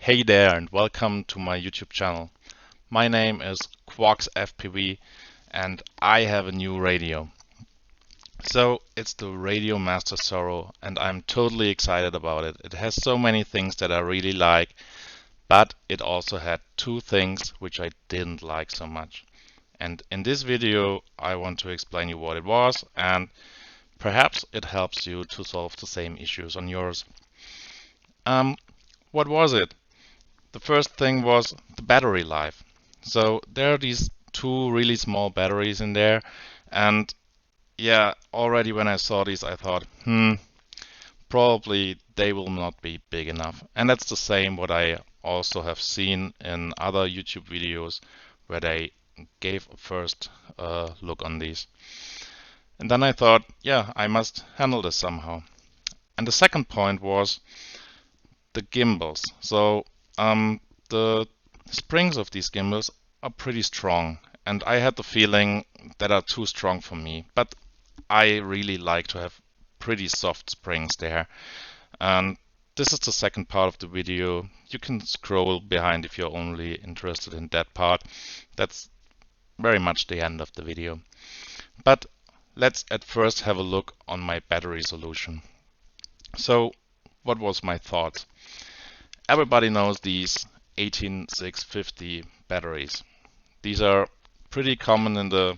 Hey there and welcome to my YouTube channel. My name is Quax FPV and I have a new radio. So it's the Radiomaster Zorro and I'm totally excited about it. It has so many things that I really like, but it also had two things which I didn't like so much. And in this video I want to explain you what it was, and perhaps it helps you to solve the same issues on yours. What was it? The first thing was the battery life. So there are these two really small batteries in there, and yeah, already when I saw these I thought, probably they will not be big enough. And that's the same what I also have seen in other YouTube videos where they gave a first look on these. And then I thought, yeah, I must handle this somehow. And the second point was the gimbals. So the springs of these gimbals are pretty strong, and I had the feeling that are too strong for me, but I really like to have pretty soft springs there. And this is the second part of the video. You can scroll behind if you're only interested in that part. That's very much the end of the video. But let's at first have a look on my battery solution. So what was my thought? Everybody knows these 18650 batteries. These are pretty common in the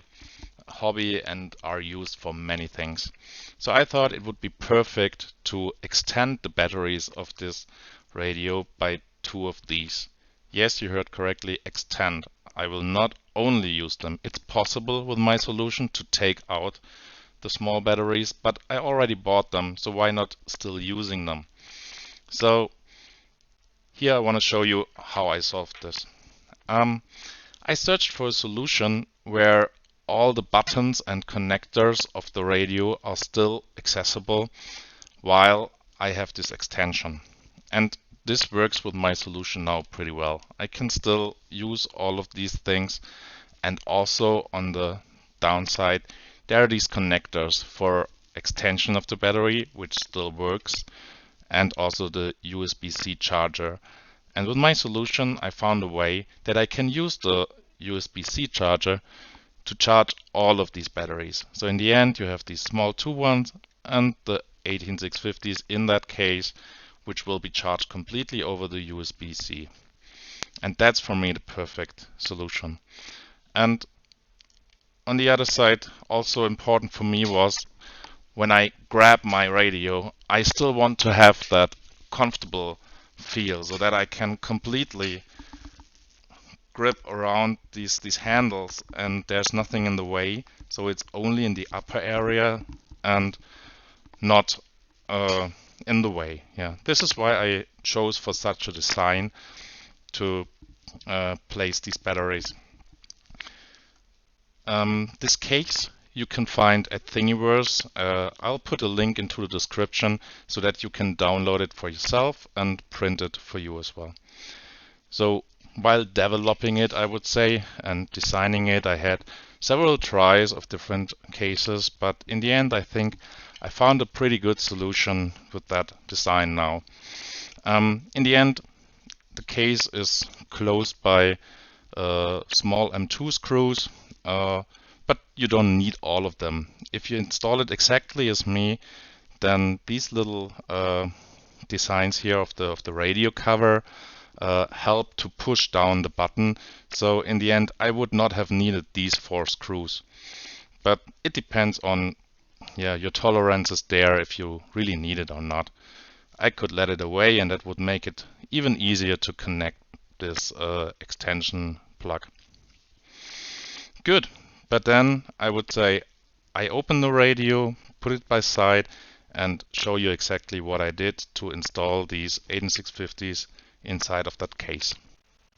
hobby and are used for many things. So I thought it would be perfect to extend the batteries of this radio by two of these. Yes, you heard correctly, extend. I will not only use them. It's possible with my solution to take out the small batteries, but I already bought them, so why not still using them? So here I want to show you how I solved this. I searched for a solution where all the buttons and connectors of the radio are still accessible while I have this extension. And this works with my solution now pretty well. I can still use all of these things, and also on the downside there are these connectors for extension of the battery, which still works, and also the USB-C charger. And with my solution I found a way that I can use the USB-C charger to charge all of these batteries. So in the end you have these small two ones and the 18650s in that case, which will be charged completely over the USB-C. And that's for me the perfect solution. And on the other side, also important for me was when I grab my radio, I still want to have that comfortable feel so that I can completely grip around these handles and there's nothing in the way. So it's only in the upper area and not in the way. Yeah, this is why I chose for such a design to place these batteries. This case you can find at Thingiverse. I'll put a link into the description so that you can download it for yourself and print it for you as well. So while developing it, I would say, and designing it, I had several tries of different cases, but in the end I think I found a pretty good solution with that design now. In the end, the case is closed by small M2 screws, but you don't need all of them. If you install it exactly as me, then these little designs here of the radio cover help to push down the button. So in the end I would not have needed these 4 screws. But it depends on your tolerances there if you really need it or not. I could let it away and that would make it even easier to connect this extension plug. Good, but then I would say I open the radio, put it by side and show you exactly what I did to install these 18650s inside of that case.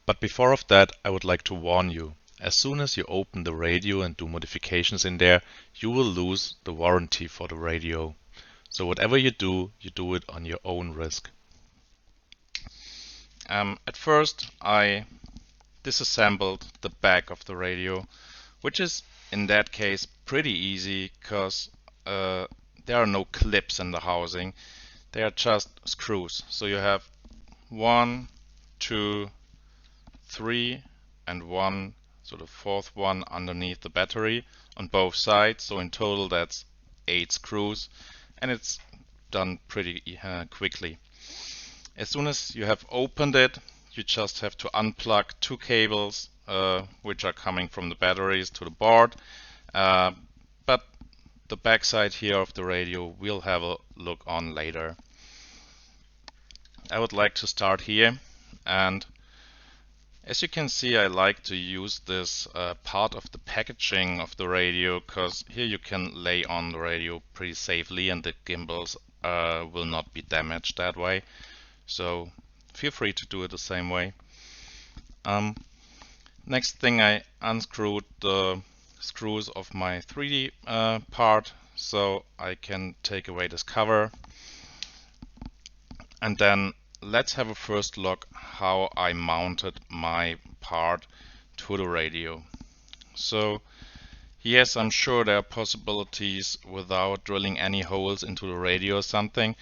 But before of that, I would like to warn you, as soon as you open the radio and do modifications in there, you will lose the warranty for the radio. So whatever you do it on your own risk. At first I disassembled the back of the radio, which is in that case pretty easy because there are no clips in the housing. They are just screws. So you have 1, 2, 3, and 1, so the fourth one underneath the battery on both sides. So in total that's 8 screws, and it's done pretty quickly. As soon as you have opened it, you just have to unplug 2 cables which are coming from the batteries to the board. But the backside here of the radio we'll have a look on later. I would like to start here, and as you can see, I like to use this part of the packaging of the radio, because here you can lay on the radio pretty safely and the gimbals will not be damaged that way. So feel free to do it the same way. Next thing, I unscrewed the screws of my 3D part, so I can take away this cover. And then let's have a first look how I mounted my part to the radio. So yes, I'm sure there are possibilities without drilling any holes into the radio or something,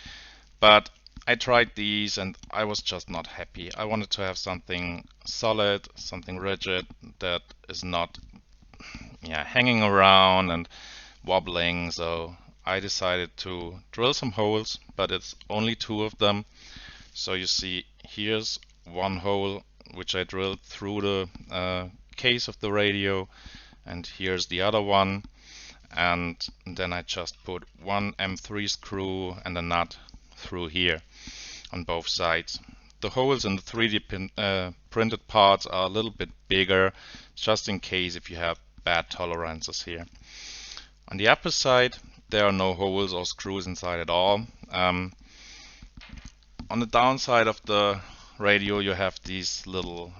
but I tried these and I was just not happy. I wanted to have something solid, something rigid that is not hanging around and wobbling. So I decided to drill some holes, but it's only 2 of them. So you see, here's one hole which I drilled through the case of the radio, and here's the other one, and then I just put one M3 screw and a nut through here on both sides. The holes in the 3D printed parts are a little bit bigger, just in case if you have bad tolerances here. On the upper side there are no holes or screws inside at all. On the downside of the radio you have these little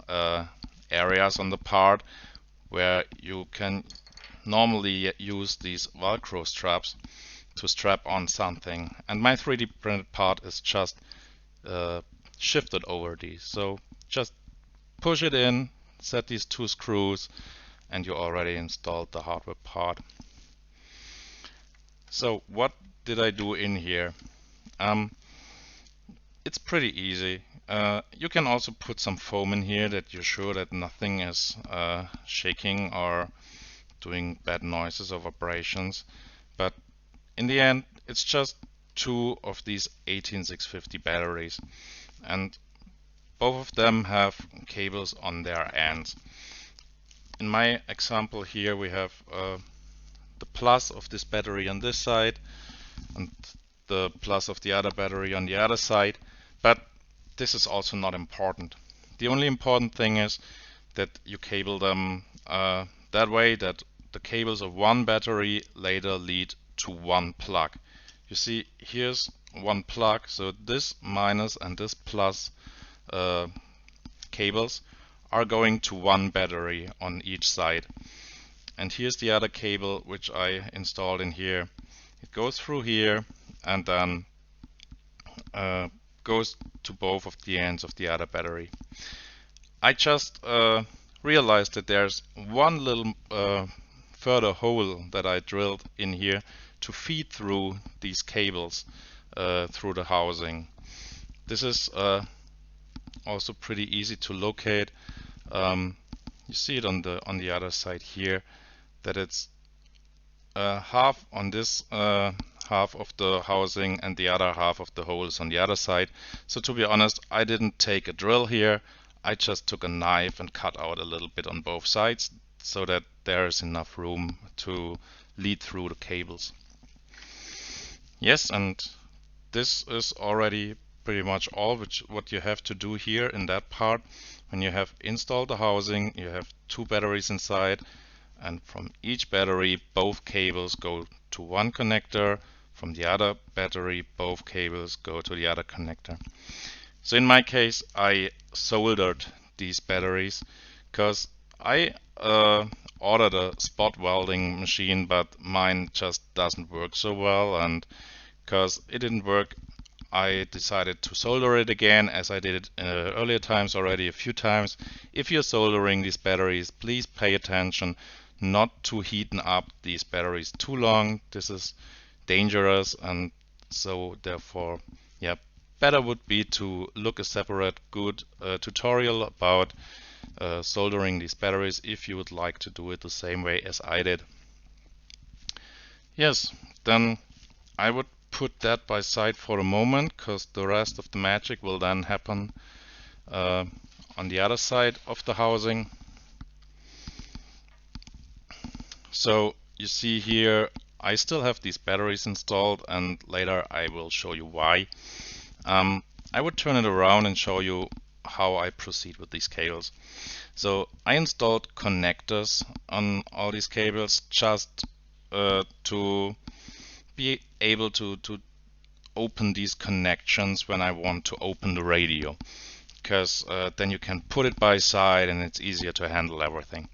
areas on the part where you can normally use these Velcro straps to strap on something, and my 3D printed part is just shifted over these. So just push it in, set these 2 screws, and you already installed the hardware part. So what did I do in here? It's pretty easy. You can also put some foam in here that you're sure that nothing is shaking or doing bad noises or vibrations. But in the end, it's just 2 of these 18650 batteries, and both of them have cables on their ends. In my example here we have the plus of this battery on this side and the plus of the other battery on the other side, but this is also not important. The only important thing is that you cable them that way that the cables of one battery later lead to one plug. You see, here's one plug, so this minus and this plus cables are going to one battery on each side. And here's the other cable which I installed in here. It goes through here and then goes to both of the ends of the other battery. I just realized that there's one little further hole that I drilled in here to feed through these cables through the housing. This is also pretty easy to locate. You see it on the other side here, that it's half on this half of the housing and the other half of the hole is on the other side. So to be honest, I didn't take a drill here. I just took a knife and cut out a little bit on both sides so that there is enough room to lead through the cables. Yes, and this is already pretty much all what you have to do here in that part. When you have installed the housing, you have 2 batteries inside, and from each battery both cables go to one connector. From the other battery both cables go to the other connector. So in my case I soldered these batteries because I ordered a spot welding machine, but mine just doesn't work so well, and because it didn't work I decided to solder it again, as I did it earlier times already a few times. If you're soldering these batteries, please pay attention not to heaten up these batteries too long. This is dangerous, and so therefore, yeah, better would be to look a separate good tutorial about soldering these batteries if you would like to do it the same way as I did. Yes, then I would put that by side for a moment, because the rest of the magic will then happen on the other side of the housing. So you see here, I still have these batteries installed, and later I will show you why. I would turn it around and show you how I proceed with these cables. So I installed connectors on all these cables just to be able to open these connections when I want to open the radio, because then you can put it by side and it's easier to handle everything.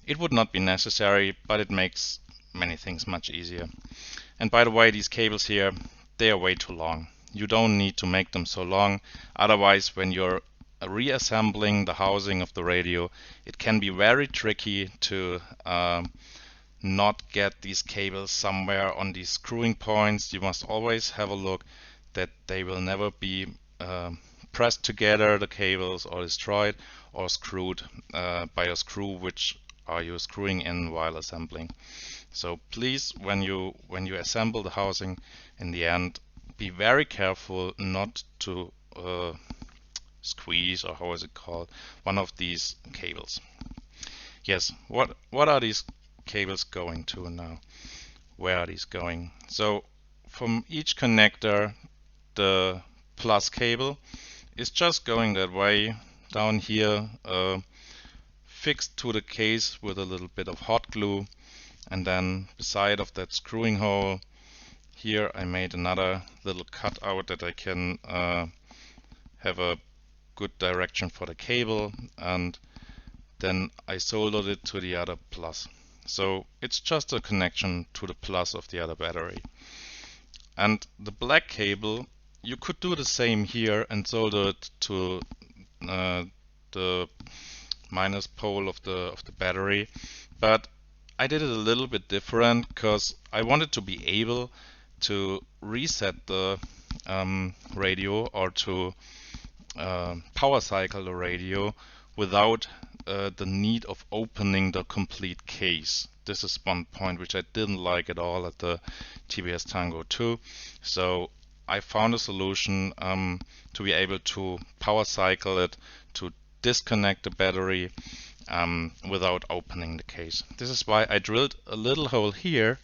It would not be necessary, but it makes many things much easier. And by the way, these cables here, they are way too long. You don't need to make them so long, otherwise when you're reassembling the housing of the radio, it can be very tricky to not get these cables somewhere on these screwing points. You must always have a look that they will never be pressed together, the cables, or destroyed or screwed by a screw which are you screwing in while assembling. So please, when you assemble the housing, in the end, be very careful not to squeeze, or how is it called, one of these cables. Yes, what are these cables going to now? Where are these going? So from each connector, the plus cable is just going that way down here, fixed to the case with a little bit of hot glue, and then beside of that screwing hole here I made another little cutout that I can have a good direction for the cable, and then I soldered it to the other plus. So it's just a connection to the plus of the other battery. And the black cable, you could do the same here and solder it to the minus pole of the battery, but I did it a little bit different because I wanted to be able to reset the radio, or to power cycle the radio without the need of opening the complete case. This is one point which I didn't like at all at the TBS Tango 2. So I found a solution to be able to power cycle it, to disconnect the battery without opening the case. This is why I drilled a little hole here,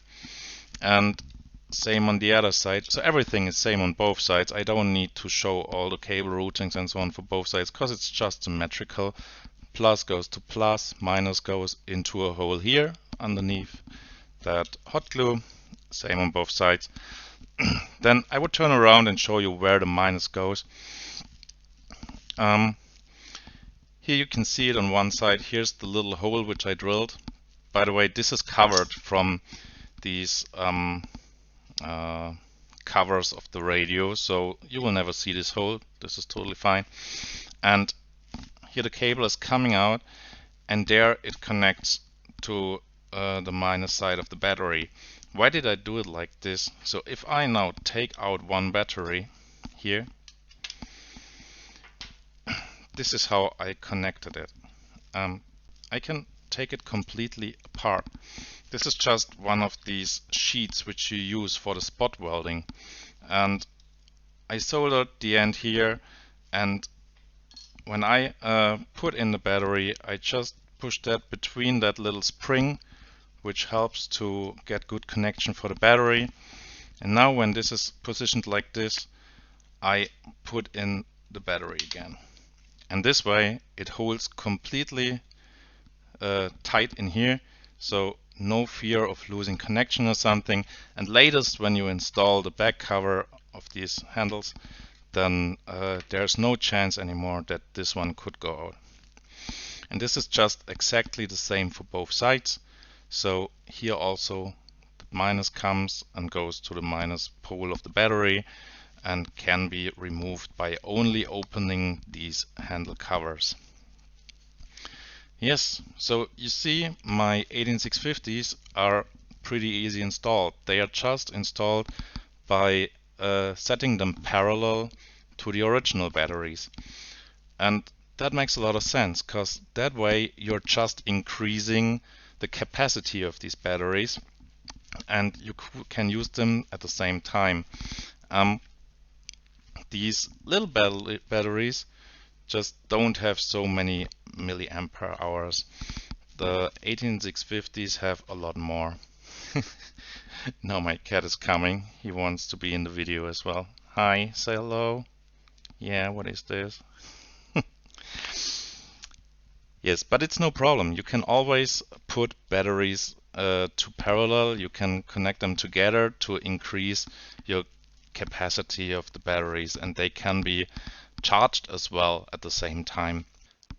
and same on the other side. So everything is same on both sides. I don't need to show all the cable routings and so on for both sides, because it's just symmetrical. Plus goes to plus, minus goes into a hole here underneath that hot glue. Same on both sides. Then I would turn around and show you where the minus goes. Here you can see it on one side. Here's the little hole which I drilled. By the way, this is covered from these covers of the radio, so you will never see this hole. This is totally fine. And here the cable is coming out, and there it connects to the minus side of the battery. Why did I do it like this? So if I now take out one battery here, this is how I connected it. I can take it completely apart. This is just one of these sheets which you use for the spot welding, and I soldered the end here, and when I put in the battery, I just push that between that little spring, which helps to get good connection for the battery. And now when this is positioned like this, I put in the battery again. And this way it holds completely tight in here, so no fear of losing connection or something. And latest, when you install the back cover of these handles, then there's no chance anymore that this one could go out. And this is just exactly the same for both sides. So here also the minus comes and goes to the minus pole of the battery, and can be removed by only opening these handle covers. Yes, so you see my 18650s are pretty easy installed. They are just installed by setting them parallel to the original batteries. And that makes a lot of sense, because that way you're just increasing the capacity of these batteries and you can use them at the same time. These little batteries just don't have so many milliampere hours. The 18650s have a lot more. Now my cat is coming. He wants to be in the video as well. Hi, say hello. Yeah, what is this? Yes, but it's no problem. You can always put batteries to parallel. You can connect them together to increase your capacity of the batteries, and they can be charged as well at the same time,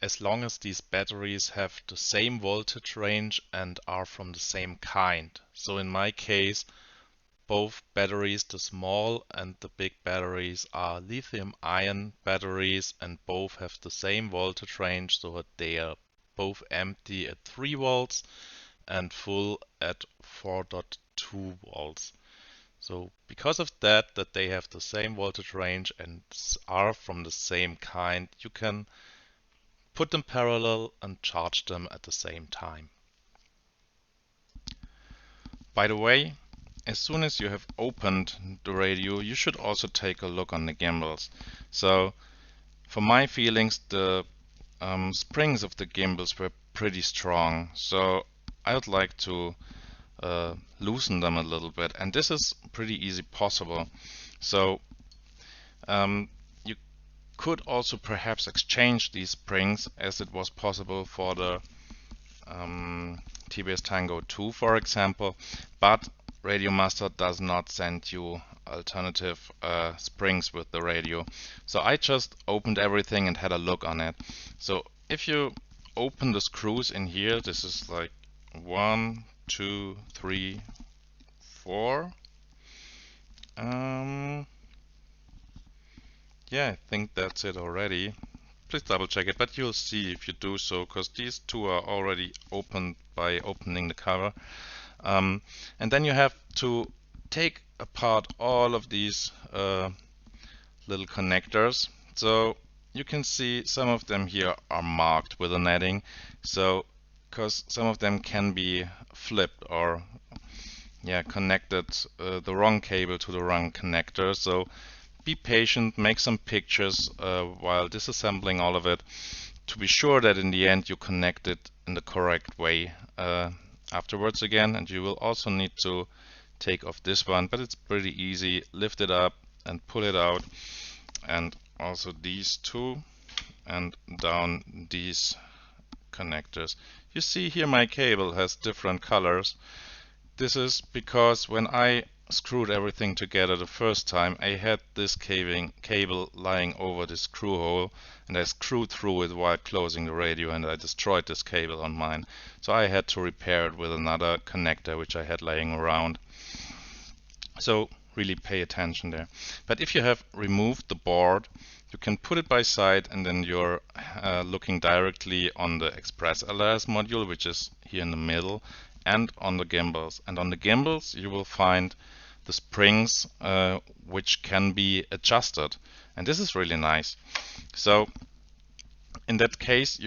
as long as these batteries have the same voltage range and are from the same kind. So in my case, both batteries, the small and the big batteries, are lithium-ion batteries, and both have the same voltage range, so that they are both empty at 3 volts and full at 4.2 volts. So because of that they have the same voltage range and are from the same kind, you can put them parallel and charge them at the same time. By the way, as soon as you have opened the radio, you should also take a look on the gimbals. So for my feelings, the springs of the gimbals were pretty strong, so I would like to loosen them a little bit, and this is pretty easy possible. So you could also perhaps exchange these springs, as it was possible for the TBS Tango 2, for example, but Radiomaster does not send you alternative springs with the radio. So I just opened everything and had a look on it. So if you open the screws in here, this is like 1, 2, 3, 4. Yeah, I think that's it already. Please double check it, but you'll see if you do so, because these two are already opened by opening the cover. And then you have to take apart all of these little connectors. So you can see some of them here are marked with a netting, so because some of them can be flipped or connected the wrong cable to the wrong connector. So be patient, make some pictures while disassembling all of it to be sure that in the end you connect it in the correct way afterwards again. And you will also need to take off this one, but it's pretty easy. Lift it up and pull it out, and also these two, and down these connectors. You see here my cable has different colors. This is because when I screwed everything together the first time, I had this cable lying over this screw hole, and I screwed through it while closing the radio, and I destroyed this cable on mine. So I had to repair it with another connector which I had laying around. So really pay attention there. But if you have removed the board, you can put it by side, and then you're looking directly on the Express LRS module, which is here in the middle, and on the gimbals. And on the gimbals you will find the springs which can be adjusted, and this is really nice. So in that case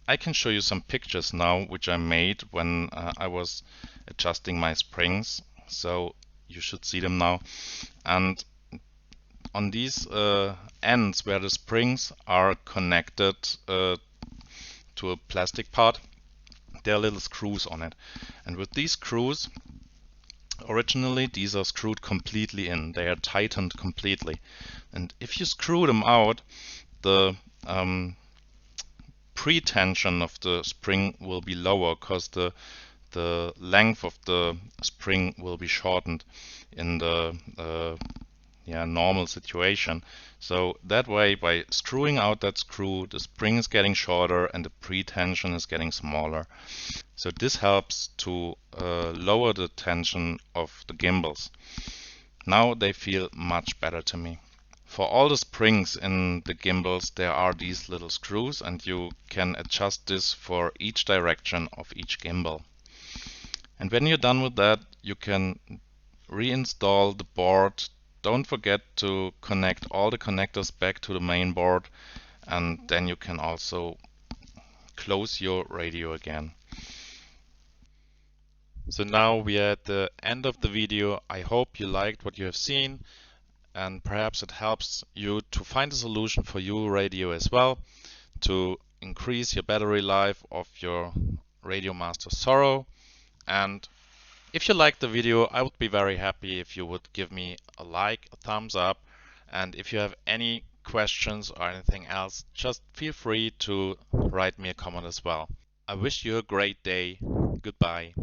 I can show you some pictures now which I made when I was adjusting my springs, so you should see them now. And on these ends where the springs are connected to a plastic part, there are little screws on it, and with these screws, originally these are screwed completely in, they are tightened completely, and if you screw them out, the pre-tension of the spring will be lower, because the length of the spring will be shortened in the normal situation. So that way, by screwing out that screw, the spring is getting shorter and the pre-tension is getting smaller. So this helps to lower the tension of the gimbals. Now they feel much better to me. For all the springs in the gimbals, there are these little screws, and you can adjust this for each direction of each gimbal. And when you're done with that, you can reinstall the board Don't forget to connect all the connectors back to the main board, and then you can also close your radio again. So now we are at the end of the video. I hope you liked what you have seen, and perhaps it helps you to find a solution for your radio as well, to increase your battery life of your Radiomaster Zorro. And if you liked the video, I would be very happy if you would give me a like, a thumbs up, and if you have any questions or anything else, just feel free to write me a comment as well. I wish you a great day. Goodbye.